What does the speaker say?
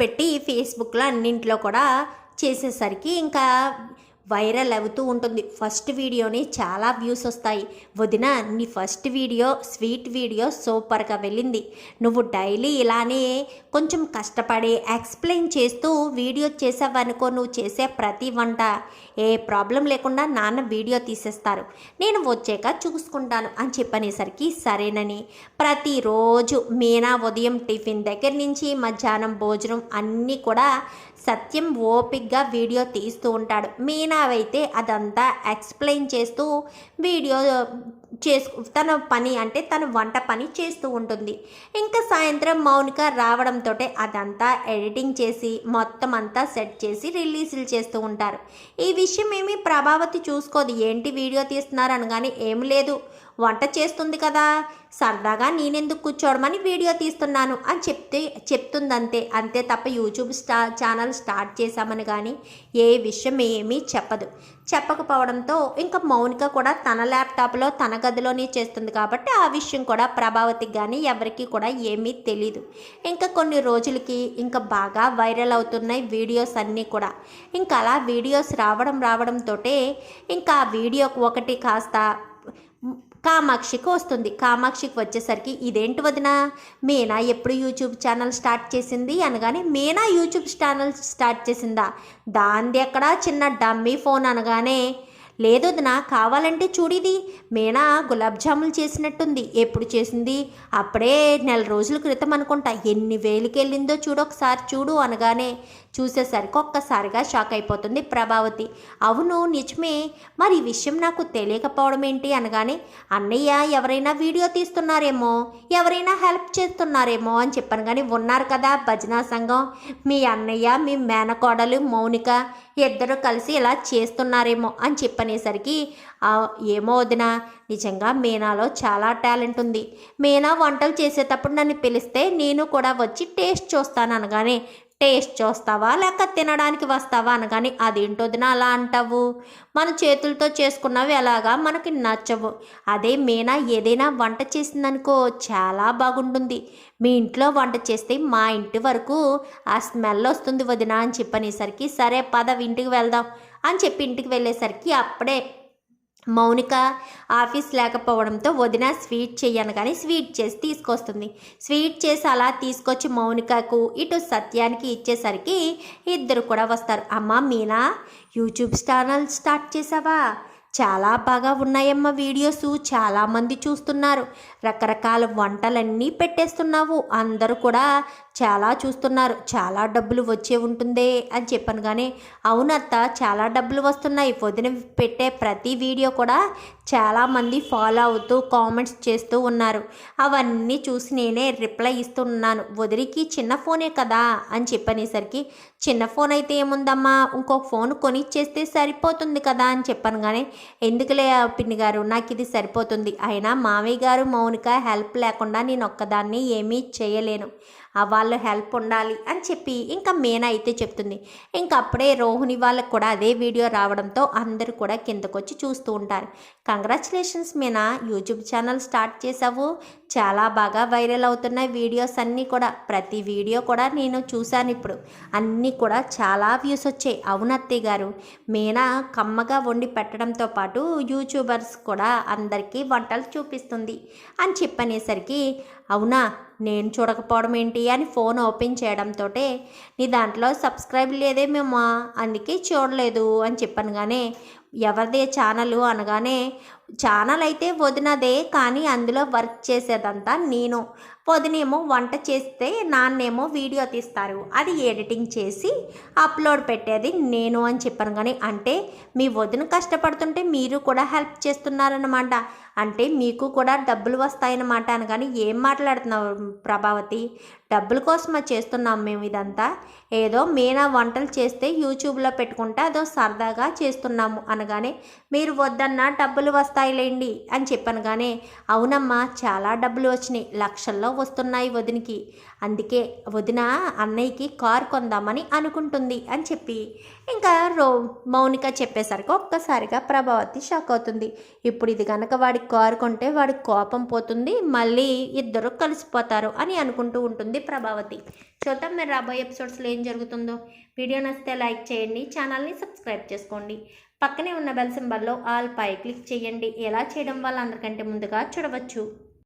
పెట్టి ఫేస్బుక్లో అన్నింటిలో కూడా చేసేసరికి ఇంకా వైరల్ అవుతూ ఉంటుంది. ఫస్ట్ వీడియోని చాలా వ్యూస్ వస్తాయి. వదిన, నీ ఫస్ట్ వీడియో స్వీట్ వీడియో సూపర్గా వెళ్ళింది. నువ్వు డైలీ ఇలానే కొంచెం కష్టపడి ఎక్స్ప్లెయిన్ చేస్తూ వీడియో చేసావనుకో, నువ్వు చేసే ప్రతి వంట ఏ ప్రాబ్లం లేకుండా నాన్న వీడియో తీసేస్తారు, నేను వచ్చాక చూసుకుంటాను అని చెప్పనేసరికి సరేనని ప్రతిరోజు మీనా ఉదయం టిఫిన్ దగ్గర నుంచి మధ్యాహ్నం భోజనం అన్నీ కూడా సత్యం ఓపిక్గా వీడియో తీస్తూ ఉంటాడు. మీనా అయితే అదంతా ఎక్స్ప్లెయిన్ చేస్తూ వీడియో తన పని అంటే తన వంట పని చేస్తూ ఉంటుంది. ఇంకా సాయంత్రం మౌనిక రావడంతో అదంతా ఎడిటింగ్ చేసి మొత్తం అంతా సెట్ చేసి రిలీజులు చేస్తూ ఉంటారు. ఈ విషయం ఏమీ ప్రభావతి చూసుకోదు. ఏంటి వీడియో తీస్తున్నారు అనగానే, ఏం లేదు, వంట చేస్తుంది కదా, సరదాగా నేనెందుకు కూర్చోవడమని వీడియో తీస్తున్నాను అని చెప్తుందంతే. అంతే తప్ప యూట్యూబ్ ఛానల్ స్టార్ట్ చేశామని కానీ ఏ విషయం ఏమీ చెప్పకపోవడంతో ఇంకా మౌనిక కూడా తన ల్యాప్టాప్లో తన గదిలోనే చేస్తుంది కాబట్టి ఆ విషయం కూడా ప్రభావతికి కానీ ఎవరికి కూడా ఏమీ తెలీదు. ఇంకా కొన్ని రోజులకి ఇంకా బాగా వైరల్ అవుతున్నాయి వీడియోస్ అన్నీ కూడా. ఇంకా అలా వీడియోస్ రావడంతో ఇంకా ఆ వీడియో ఒకటి కాస్త కామాక్షికి వస్తుంది. కామాక్షికి వచ్చేసరికి, ఇదేంటి వదిన, మీనా ఎప్పుడు యూట్యూబ్ ఛానల్ స్టార్ట్ చేసింది అనగానే, మీనా యూట్యూబ్ ఛానల్ స్టార్ట్ చేసిందా, దాంది ఎక్కడ చిన్న డమ్మీ ఫోన్ అనగానే, లేదు వదిన, కావాలంటే చూడిది, మీనా గులాబ్ జాములు చేసినట్టుంది, ఎప్పుడు చేసింది, అప్పుడే నెల రోజుల క్రితం అనుకుంటా, ఎన్ని వేలకి వెళ్ళిందో చూడు, ఒకసారి చూడు అనగానే చూసేసరికి ఒక్కసారిగా షాక్ అయిపోతుంది ప్రభావతి. అవును నిజమే, మరి ఈ విషయం నాకు తెలియకపోవడం ఏంటి అనగానే, అన్నయ్య ఎవరైనా వీడియో తీస్తున్నారేమో, ఎవరైనా హెల్ప్ చేస్తున్నారేమో అని చెప్పాను. కానీ ఉన్నారు కదా భజనా సంఘం, మీ అన్నయ్య మీ మేనకోడలు మౌనిక ఇద్దరు కలిసి ఇలా చేస్తున్నారేమో అని చెప్పనేసరికి, ఏమో వదిన, నిజంగా మీనాలో చాలా టాలెంట్ ఉంది, మీనా వంటలు చేసేటప్పుడు నన్ను పిలిస్తే నేను కూడా వచ్చి టేస్ట్ చూస్తాను అనగానే, టేస్ట్ చూస్తావా లేక తినడానికి వస్తావా అనగానే, అదేంటో వదిన అలా అంటావు, మన చేతులతో చేసుకున్నవి ఎలాగా మనకి నచ్చవు, అదే మీనా ఏదైనా వంట చేసిందనుకో చాలా బాగుంటుంది, మీ ఇంట్లో వంట చేస్తే మా ఇంటి వరకు ఆ స్మెల్ వస్తుంది వదిన అని చెప్పనేసరికి, సరే పద ఇంటికి వెళ్దాం అని చెప్పి ఇంటికి వెళ్ళేసరికి అప్పుడే మౌనిక ఆఫీస్ లేకపోవడంతో వదిన స్వీట్ చెయ్యను కానీ స్వీట్ చేసి తీసుకొస్తుంది. స్వీట్ చేసి అలా తీసుకొచ్చి మౌనికకు ఇటు సత్యానికి ఇచ్చేసరికి ఇద్దరు కూడా వస్తారు. అమ్మ మీనా, యూట్యూబ్ ఛానల్ స్టార్ట్ చేసావా, చాలా బాగా ఉన్నాయమ్మ వీడియోస్, చాలామంది చూస్తున్నారు, రకరకాల వంటలన్నీ పెట్టేస్తున్నావు, అందరూ కూడా చాలా చూస్తున్నారు, చాలా డబ్బులు వచ్చే ఉంటుందే అని చెప్పాను. కానీ అవునత్త, చాలా డబ్బులు వస్తున్నాయి, వదిన పెట్టే ప్రతి వీడియో కూడా చాలామంది ఫాలో అవుతూ కామెంట్స్ చేస్తూ ఉన్నారు, అవన్నీ చూసి నేనే రిప్లై ఇస్తున్నాను, వదిలికి చిన్న ఫోనే కదా అని చెప్పనేసరికి, చిన్న ఫోన్ అయితే ఏముందమ్మా, ఇంకొక ఫోన్ కొనిచ్చేస్తే సరిపోతుంది కదా అని చెప్పాను. కానీ ఎందుకులే పిన్ని గారు, నాకు ఇది సరిపోతుంది, అయినా మామయ్య గారు మౌనిక హెల్ప్ లేకుండా నేను ఒక్కదాన్ని ఏమీ చేయలేను, వాళ్ళు హెల్ప్ ఉండాలి అని చెప్పి ఇంకా మీనా అయితే చెప్తుంది. ఇంకప్పుడే రోహిణి వాళ్ళకు కూడా అదే వీడియో రావడంతో అందరూ కూడా కిందకొచ్చి చూస్తూ ఉంటారు. Congratulations Meena, YouTube channel start చేసావు, చాలా బాగా వైరల్ అవుతున్న వీడియోస్ అన్నీ కూడా, ప్రతి వీడియో కూడా నేను చూశాను, ఇప్పుడు అన్నీ కూడా చాలా వ్యూస్ వచ్చాయి. అవునత్తయ్య గారు, మీనా కమ్మగా వండి పెట్టడంతో పాటు యూట్యూబర్స్ కూడా అందరికీ వంటలు చూపిస్తుంది అని చెప్పనేసరికి, అవునా, నేను చూడకపోవడం ఏంటి అని ఫోన్ ఓపెన్ చేయడంతో, నీ దాంట్లో సబ్స్క్రైబ్ లేదేమేమో అందుకే చూడలేదు అని చెప్పాను. కానీ ఎవరిదే ఛానల్ అనగానే, ఛానల్ అయితే వదినదే, కానీ అందులో వర్క్ చేసేదంతా నేను, వదినేమో వంట చేస్తే నాన్నేమో వీడియో తీస్తారు, అది ఎడిటింగ్ చేసి అప్లోడ్ పెట్టేది నేను అని చెప్పాను. కానీ అంటే మీ వదిన కష్టపడుతుంటే మీరు కూడా హెల్ప్ చేస్తున్నారన్నమాట, అంటే మీకు కూడా డబ్బులు వస్తాయన్నమాట అనగాని, ఏం మాట్లాడుతున్నావు ప్రభావతి, డబ్బుల కోసమే చేస్తున్నాం మేము ఇదంతా, ఏదో మీనా వంటలు చేస్తే యూట్యూబ్లో పెట్టుకుంటే అదో సరదాగా చేస్తున్నాము అనగానే, మీరు వద్దన్నా డబ్బులు వస్తాయిలేండి అని చెప్పాను. కానీ అవునమ్మా, చాలా డబ్బులు వచ్చినాయి, లక్షల్లో వస్తున్నాయి వదినికి, అందుకే వదిన అన్నయ్యకి కారు కొందామని అనుకుంటుంది అని చెప్పి ఇంకా మౌనిక చెప్పేసరికి ఒక్కసారిగా ప్రభావతి షాక్ అవుతుంది. ఇప్పుడు ఇది కనుక వాడికి కారు కొంటే వాడికి కోపం పోతుంది, మళ్ళీ ఇద్దరు కలిసిపోతారు అని అనుకుంటూ ఉంటుంది అంటుంది ప్రభావతి. చూద్దాం మరి రాబోయే ఎపిసోడ్స్లో ఏం జరుగుతుందో. వీడియో నచ్చితే లైక్ చేయండి, ఛానల్ని సబ్స్క్రైబ్ చేసుకోండి. పక్కనే ఉన్న బెల్ సింబల్లో ఆల్ పై క్లిక్ చేయండి. ఎలా చేయడం వల్ల అందరికంటే ముందుగా చూడవచ్చు.